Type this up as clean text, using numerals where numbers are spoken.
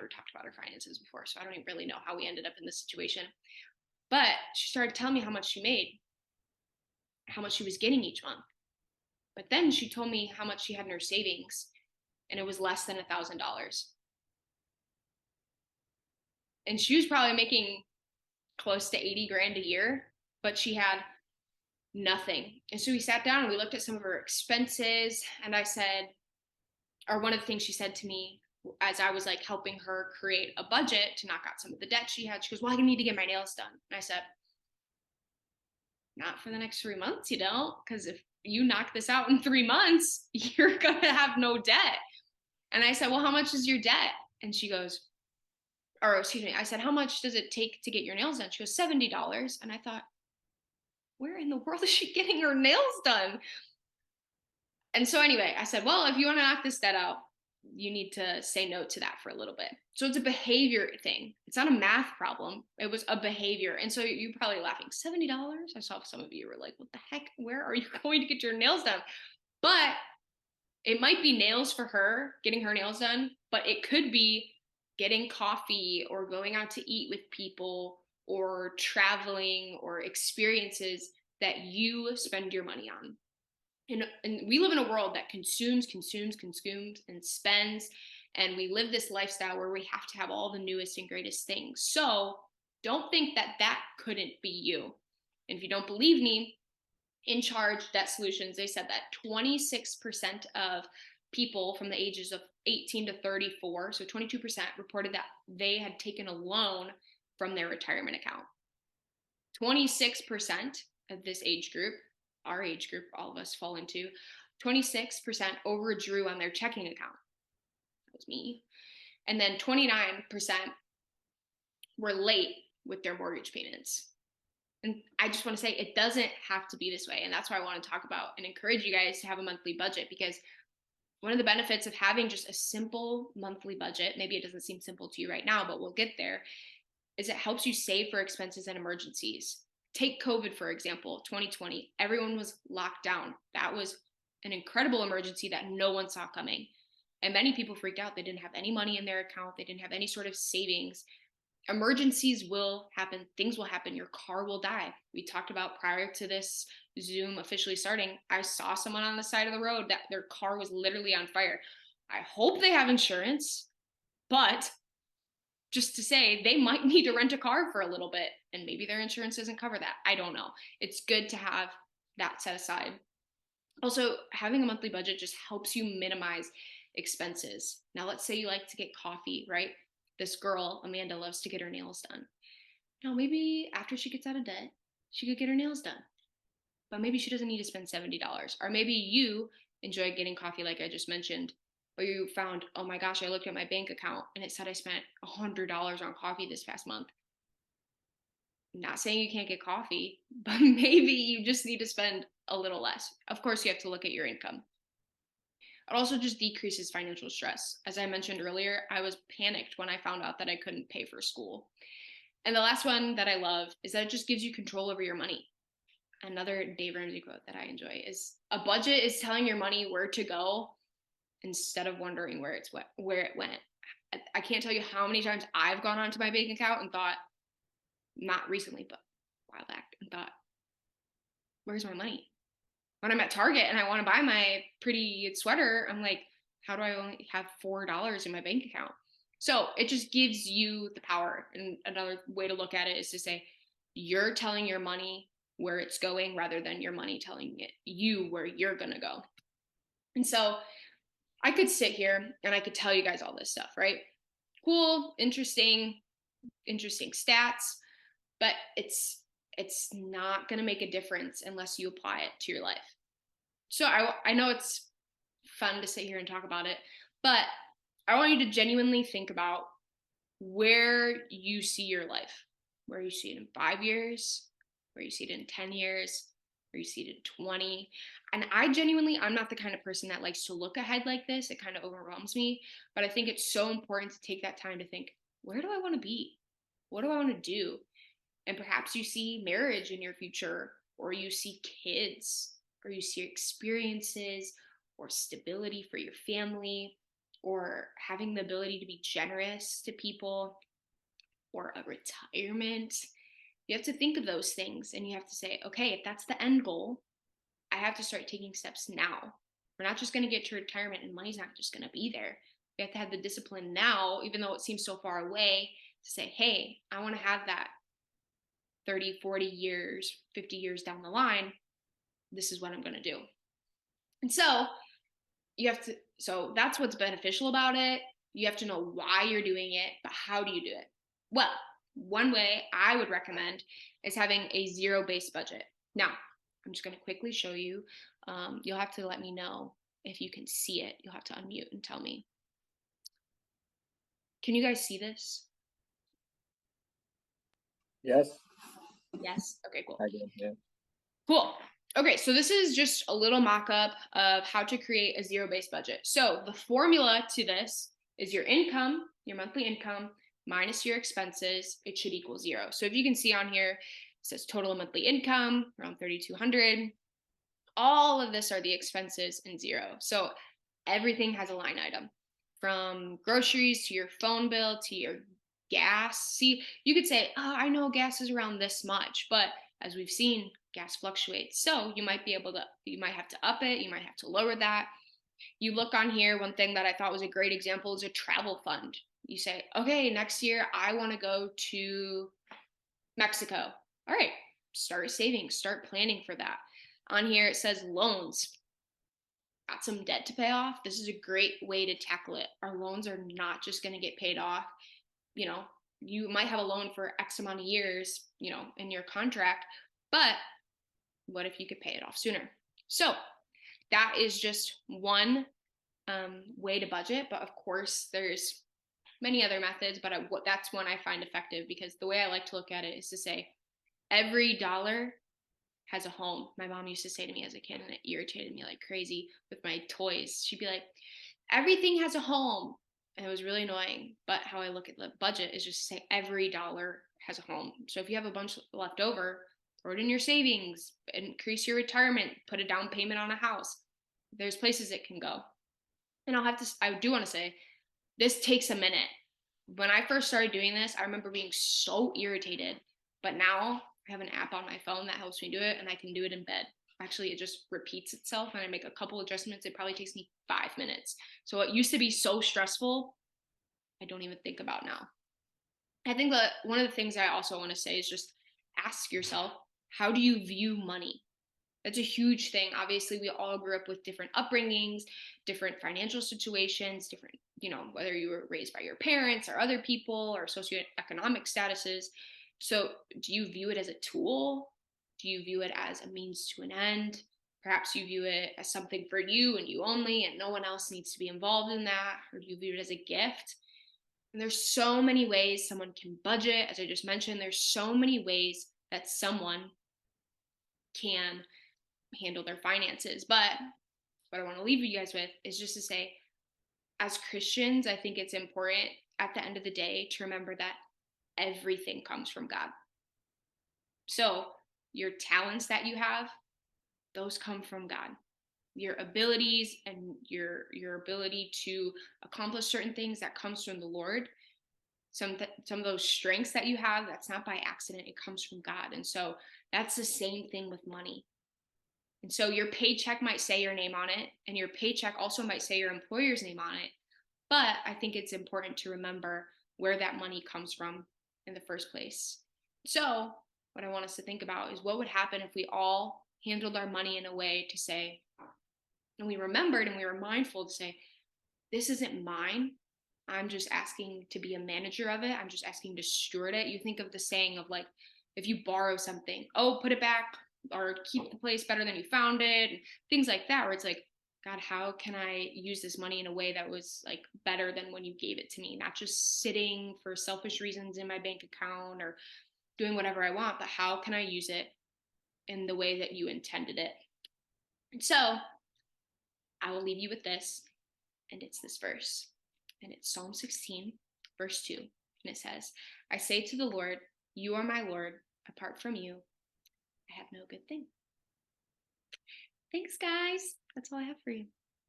never talked about her finances before, so I don't even really know how we ended up in this situation. But she started telling me how much she made, how much she was getting each month. But then she told me how much she had in her savings, and it was less than $1,000. And she was probably making close to 80 grand a year, but she had nothing. And so we sat down and we looked at some of her expenses, and I said, or one of the things she said to me as I was like helping her create a budget to knock out some of the debt she had, she goes, well, I need to get my nails done. And I said, not for the next 3 months, you don't, because if you knock this out in 3 months, you're going to have no debt. And I said, well, how much is your debt? And she goes, or excuse me, I said, how much does it take to get your nails done? She goes, $70. And I thought, where in the world is she getting her nails done? And so anyway, I said, well, if you want to knock this debt out, you need to say no to that for a little bit. So it's a behavior thing. It's not a math problem. It was a behavior. And so you're probably laughing, $70? I saw some of you were like, what the heck? Where are you going to get your nails done? But it might be nails for her, getting her nails done, but it could be getting coffee or going out to eat with people or traveling or experiences that you spend your money on. And we live in a world that consumes, and spends. And we live this lifestyle where we have to have all the newest and greatest things. So don't think that that couldn't be you. And if you don't believe me, In Charge Debt Solutions, they said that 26% of people from the ages of 18 to 34, so 22%, reported that they had taken a loan from their retirement account. 26% of this age group, our age group, all of us fall into, 26% overdrew on their checking account. That was me. And then 29% were late with their mortgage payments. And I just want to say it doesn't have to be this way. And that's why I want to talk about and encourage you guys to have a monthly budget, because one of the benefits of having just a simple monthly budget, maybe it doesn't seem simple to you right now, but we'll get there, is it helps you save for expenses and emergencies. Take COVID, for example, 2020. Everyone was locked down. That was an incredible emergency that no one saw coming. And many people freaked out. They didn't have any money in their account. They didn't have any sort of savings. Emergencies will happen. Things will happen. Your car will die. We talked about prior to this Zoom officially starting, I saw someone on the side of the road that their car was literally on fire. I hope they have insurance, but just to say they might need to rent a car for a little bit, and maybe their insurance doesn't cover that. I don't know. It's good to have that set aside. Also, having a monthly budget just helps you minimize expenses. Now, let's say you like to get coffee, right? This girl, Amanda, loves to get her nails done. Now, maybe after she gets out of debt, she could get her nails done. But maybe she doesn't need to spend $70. Or maybe you enjoy getting coffee, like I just mentioned, or you found, oh my gosh, I looked at my bank account and it said I spent $100 on coffee this past month. I'm not saying you can't get coffee, but maybe you just need to spend a little less. Of course, you have to look at your income. It also just decreases financial stress. As I mentioned earlier, I was panicked when I found out that I couldn't pay for school. And the last one that I love is that it just gives you control over your money. Another Dave Ramsey quote that I enjoy is, a budget is telling your money where to go instead of wondering where it went. I can't tell you how many times I've gone onto my bank account and thought, not recently, but a while back, and thought, where's my money? When I'm at Target and I want to buy my pretty sweater, I'm like, how do I only have $4 in my bank account? So it just gives you the power. And another way to look at it is to say, you're telling your money where it's going rather than your money telling you where you're going to go. And so I could sit here and I could tell you guys all this stuff, right? Cool, interesting stats, but it's not going to make a difference unless you apply it to your life. So I know it's fun to sit here and talk about it, but I want you to genuinely think about where you see your life, where you see it in 5 years, where you see it in 10 years, where you see it in 20. And I'm not the kind of person that likes to look ahead like this. It kind of overwhelms me, but I think it's so important to take that time to think, where do I want to be? What do I want to do? And perhaps you see marriage in your future, or you see kids, or you see experiences or stability for your family, or having the ability to be generous to people, or a retirement. You have to think of those things and you have to say, okay, if that's the end goal, I have to start taking steps now. We're not just going to get to retirement and money's not just going to be there. We have to have the discipline now, even though it seems so far away, to say, hey, I want to have that 30, 40 years, 50 years down the line. This is what I'm going to do. And so so that's what's beneficial about it. You have to know why you're doing it, but how do you do it? Well, one way I would recommend is having a zero-based budget. Now, I'm just going to quickly show you. You'll have to let me know if you can see it. You'll have to unmute and tell me. Can you guys see this? Yes. Yes? Okay, cool. I do, yeah. Cool. Okay, so this is just a little mock-up of how to create a zero-based budget. So the formula to this is your income, your monthly income, minus your expenses. It should equal 0. So if you can see on here, it says total monthly income, around $3,200. All of this are the expenses and 0. So everything has a line item, from groceries to your phone bill to your gas. See, you could say, oh, I know gas is around this much, but as we've seen, gas fluctuates. So you might have to up it, you might have to lower that. You look on here, one thing that I thought was a great example is a travel fund. You say, okay, next year I want to go to Mexico. All right, start saving, start planning for that. On here it says loans. Got some debt to pay off. This is a great way to tackle it. Our loans are not just going to get paid off. You might have a loan for X amount of years, in your contract, but what if you could pay it off sooner? So that is just one way to budget. But of course, there's many other methods, but that's one I find effective, because the way I like to look at it is to say every dollar has a home. My mom used to say to me as a kid, and it irritated me like crazy with my toys. She'd be like, everything has a home. And it was really annoying. But how I look at the budget is just say every dollar has a home. So if you have a bunch left over, throw it in your savings, increase your retirement, put a down payment on a house. There's places it can go. And I do want to say, this takes a minute. When I first started doing this, I remember being so irritated. But now I have an app on my phone that helps me do it, and I can do it in bed. Actually, it just repeats itself, and I make a couple adjustments. It probably takes me 5 minutes. So it used to be so stressful, I don't even think about now. I think that one of the things I also want to say is just ask yourself, how do you view money? That's a huge thing. Obviously, we all grew up with different upbringings, different financial situations, different, whether you were raised by your parents or other people or socioeconomic statuses. So do you view it as a tool? Do you view it as a means to an end? Perhaps you view it as something for you and you only, and no one else needs to be involved in that. Or do you view it as a gift? And there's so many ways someone can budget. As I just mentioned, there's so many ways that someone can handle their finances. But what I want to leave you guys with is just to say, as Christians, I think it's important at the end of the day to remember that everything comes from God. So your talents that you have, those come from God. Your abilities and your ability to accomplish certain things, that comes from the Lord. Some of those strengths that you have, that's not by accident, it comes from God. And so that's the same thing with money. And so your paycheck might say your name on it, and your paycheck also might say your employer's name on it. But I think it's important to remember where that money comes from in the first place. So what I want us to think about is, what would happen if we all handled our money in a way to say, and we remembered and we were mindful to say, this isn't mine. I'm just asking to be a manager of it. I'm just asking to steward it. You think of the saying of, like, if you borrow something, oh, put it back, or keep the place better than you found it, and things like that, where it's like, God, how can I use this money in a way that was like better than when you gave it to me? Not just sitting for selfish reasons in my bank account or doing whatever I want, but how can I use it in the way that you intended it? And so I will leave you with this, and it's this verse, and it's Psalm 16, verse 2. And it says, I say to the Lord, you are my Lord. Apart from you, I have no good thing. Thanks, guys. That's all I have for you.